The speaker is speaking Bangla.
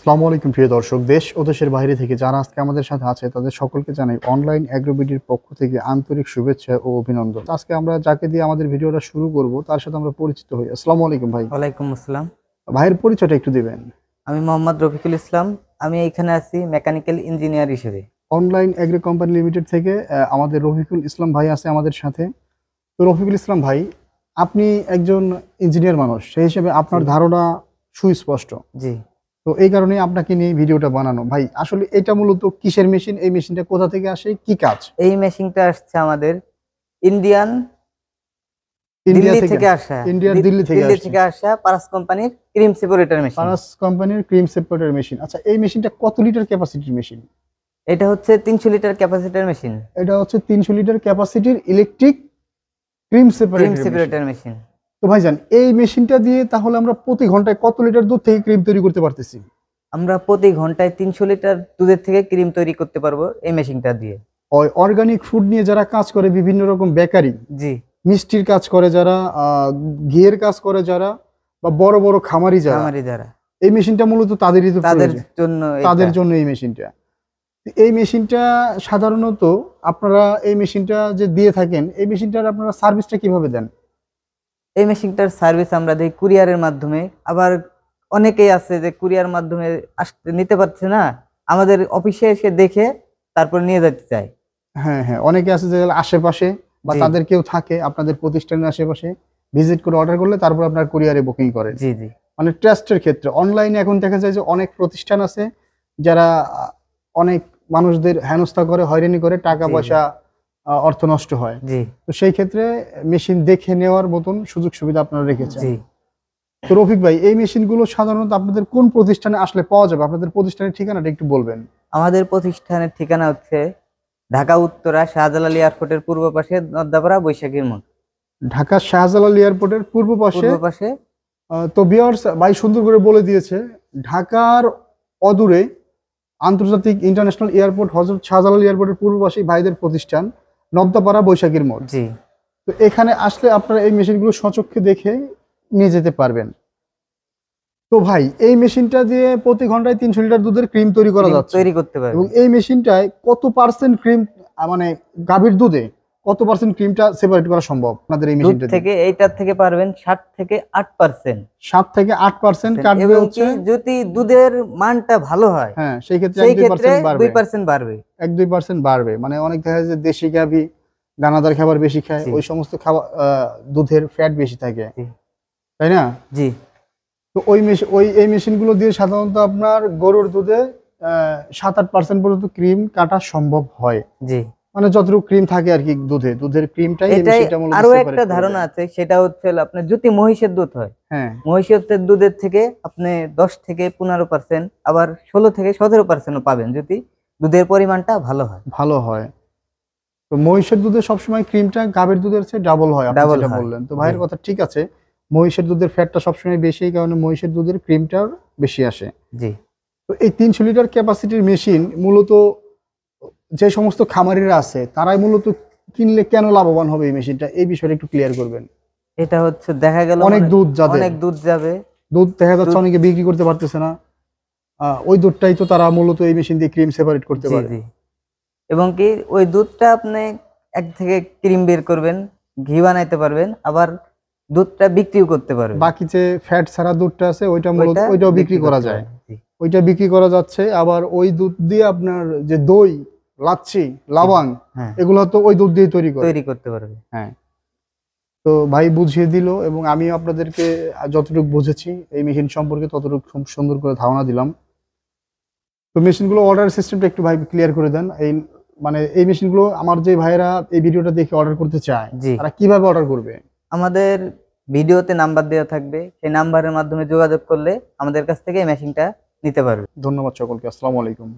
আসসালামু আলাইকুম প্রিয় দর্শক, দেশ ও দেশের বাইরে থেকে যারা আজকে আমাদের সাথে আছে তাদের সকলকে জানাই অনলাইন অ্যাগ্রোবিডির পক্ষ থেকে আন্তরিক শুভেচ্ছা ও অভিনন্দন। আজকে আমরা যাকে দিয়ে আমাদের ভিডিওটা শুরু করব তার সাথে আমরা পরিচিত হই। আসসালামু আলাইকুম ভাই। ওয়ালাইকুম আসসালাম। ভাইয়ের পরিচয়টা একটু দিবেন। আমি মোহাম্মদ রফিকুল ইসলাম। আমি এখানে আছি মেকানিক্যাল ইঞ্জিনিয়ার হিসেবে। অনলাইন অ্যাগ্রো কোম্পানি লিমিটেড থেকে আমাদের রফিকুল ইসলাম ভাই আছে আমাদের সাথে। তো রফিকুল ইসলাম ভাই, আপনি একজন ইঞ্জিনিয়ার মানুষ, সেই হিসেবে আপনার ধারণা সুস্পষ্ট। জি, তো এই কারণে আপনাকে নিয়ে ভিডিওটা বানানো। ভাই আসলে এটা মূলত কিসের মেশিন, এই মেশিনটা কোথা থেকে আসে, কি কাজ? এই মেশিনটা আসছে আমাদের ইন্ডিয়ান ইন্ডিয়া দিল্লি থেকে থেকে আসা। ইন্ডিয়ার দিল্লি থেকে আসা পারাস কোম্পানির ক্রিম সেপারেটর মেশিন। পারাস কোম্পানির ক্রিম সেপারেটর মেশিন। আচ্ছা, এই মেশিনটা কত লিটার ক্যাপাসিটির মেশিন? এটা হচ্ছে 300 লিটার ক্যাপাসিটির মেশিন। এটা হচ্ছে 300 লিটার ক্যাপাসিটির ইলেকট্রিক ক্রিম সেপারেটর মেশিন। তো ভাইজান, এই মেশিনটা দিয়ে তাহলে আমরা প্রতি ঘন্টায় কত লিটার দুধ থেকে ক্রিম তৈরি করতে পারতেছি? আমরা প্রতি ঘন্টায় 300 লিটার দুধের থেকে ক্রিম তৈরি করতে পারবো এই মেশিনটা দিয়ে। ওই অর্গানিক ফুড নিয়ে যারা কাজ করে, বিভিন্ন রকম বেকারি, জি, মিষ্টির কাজ করে যারা, ঘিয়ের কাজ করে যারা, বা বড় বড় খামারি যারা, এই মেশিনটা মূলত তাদেরই তো তাদের জন্য এই মেশিনটা। এই মেশিনটা সাধারণত আপনারা এই মেশিনটা যে দিয়ে থাকেন, এই মেশিনটার আপনারা সার্ভিসটা কিভাবে দেন? এই মেশিনটার সার্ভিস আমরা দিই কুরিয়ারের মাধ্যমে। আবার অনেকেই আছে যে কুরিয়ার মাধ্যমে আসতে নিতে পারছে না, আমাদের অফিসে এসে দেখে তারপর নিয়ে যেতে চায়। হ্যাঁ হ্যাঁ, অনেকে আছে যে আশেপাশে বা তাদের কেউ থাকে আপনাদের প্রতিষ্ঠানের আশেপাশে, ভিজিট করে অর্ডার করলে তারপর আপনার কুরিয়ারে বুকিং করে। জি জি, মানে ট্রাস্টের ক্ষেত্রে অনলাইনে এখন দেখা যায় যে অনেক প্রতিষ্ঠান আছে যারা অনেক মানুষদের হেনস্থা করে, হয়রানি করে, টাকা পয়সা অর্থ নষ্ট হয়। জি, তো সেই ক্ষেত্রে মেশিন দেখে নেওয়ার মতন সুযোগ সুবিধা আপনারা রেখেছেন। জি। তো রফিক ভাই, এই মেশিনগুলো সাধারণত আপনাদের কোন প্রতিষ্ঠানে আসলে পাওয়া যাবে? আপনাদের প্রতিষ্ঠানের ঠিকানাটা একটু বলবেন। আমাদের প্রতিষ্ঠানের ঠিকানা হচ্ছে ঢাকা উত্তরা শাহজালাল এয়ারপোর্টের পূর্ব পাশে নদ্দাপাড়া বৈশাখীর মোড়। ঢাকা শাহজালাল এয়ারপোর্টের পূর্ব পাশে। তো ভিউয়ার্স, ভাই সুন্দর করে বলে দিয়েছে, ঢাকার অদূরে আন্তর্জাতিক ইন্টারন্যাশনাল এয়ারপোর্ট হযরত শাহজালাল এয়ারপোর্টের পূর্ব পাশে ভাইদের প্রতিষ্ঠান, নদ্দাপাড়া বৈশাখীর মোড়। জি। তো এখানে আসলে আপনারা এই মেশিনগুলো সচক্ষে দেখে নিয়ে যেতে পারবেন। তো ভাই, এই মেশিনটা দিয়ে প্রতি ঘন্টায় 300 লিটার দুধের ক্রিম তৈরি করা যাচ্ছে, তৈরি করতে পারবে। এবং এই মেশিনটায় কত পার্সেন্ট ক্রিম, মানে গাভীর দুধে কত পার্সেন্ট ক্রিমটা সেপারেট করা সম্ভব আপনাদের এই মেশিনটা থেকে? এইটার থেকে পারবেন 60 থেকে 8%। 7 থেকে 8% কাটবে হচ্ছে যদি দুধের মানটা ভালো হয়, হ্যাঁ, সেই ক্ষেত্রে 2% বাড়বে। 1-2% বাড়বে। মানে অনেক দেখা যায় যে দেশি গাভী দানাদার খাবার বেশি খায়, ওই সমস্ত খাবার দুধের ফ্যাট বেশি থাকে, তাই না? জি। তো এই মেশিনগুলো দিয়ে সাধারণত আপনার গরুর দুধে 7-8% পর্যন্ত ক্রিম কাটা সম্ভব হয়। জি, মানে যতটুকু ক্রিম থাকে আর কি দুধের ক্রিমটাই এই মেশিনটা মূলত আরো একটা ধারণা আছে, সেটা হচ্ছে আপনার যদি মহিষের দুধ হয়, হ্যাঁ, মহিষের দুধের থেকে আপনি 10 থেকে 15%, আবার 16 থেকে 17% পাবেন যদি দুধের পরিমাণটা ভালো হয়। তো মহিষের দুধে সবসময় ক্রিমটা গাভীর দুধের চেয়ে ডাবল হয়, আপনি যেটা বললেন। তো ভাইয়ের কথা ঠিক আছে, মহিষের দুধের ফ্যাটটা সবসময় বেশি, এই কারণে মহিষের দুধের ক্রিমটা বেশি আসে। জি। তো এই 300 লিটার ক্যাপাসিটির মেশিন মূলত যে সমস্ত খামারিরা আছে তারাই মূলত কিনলে কেন লাভবান হবে এই মেশিনটা, এই বিষয়টা একটু ক্লিয়ার করবেন। এটা হচ্ছে দেখা গেল অনেক দুধ যাবে, দুধ দেখা যাচ্ছে অনেকে বিক্রি করতে পারতেছে না, ওই দুধটাই তো তারা মূলত এই মেশিন দিয়ে ক্রিম সেপারেট করতে পারে। এবং কি ওই দুধটা আপনি এক থেকে ক্রিম বের করবেন, ঘি বানাইতে পারবেন, আবার দুধটা বিক্রিও করতে পারবেন। বাকি যে ফ্যাট ছাড়া দুধটা আছে ওইটাও বিক্রি করা যায়, ওইটা বিক্রি করা যাচ্ছে। আবার ওই দুধ দিয়ে আপনার যে দই, লাচ্ছি, লাবাং, এগুলো তো ওই দুধ দিয়ে তৈরি করতে পারবে। হ্যাঁ। তো ভাই বুঝিয়ে দিল, এবং আমি আপনাদেরকে যতটুকু বুঝেছি এই মেশিন সম্পর্কে ততটুকু সুন্দর করে ধারণা দিলাম। তো মেশিনগুলো অর্ডার সিস্টেমটা একটু ভাই ক্লিয়ার করে দেন। এই মেশিনগুলো আমার যে ভাইরা এই ভিডিওটা দেখে অর্ডার করতে চায়, তারা কিভাবে অর্ডার করবে? আমাদের ভিডিওতে নাম্বার দেওয়া থাকবে, সেই নাম্বারের মাধ্যমে যোগাযোগ করলে আমাদের কাছ থেকে এই মেশিনটা নিতে পারবে। ধন্যবাদ সকলকে। আসসালামু আলাইকুম।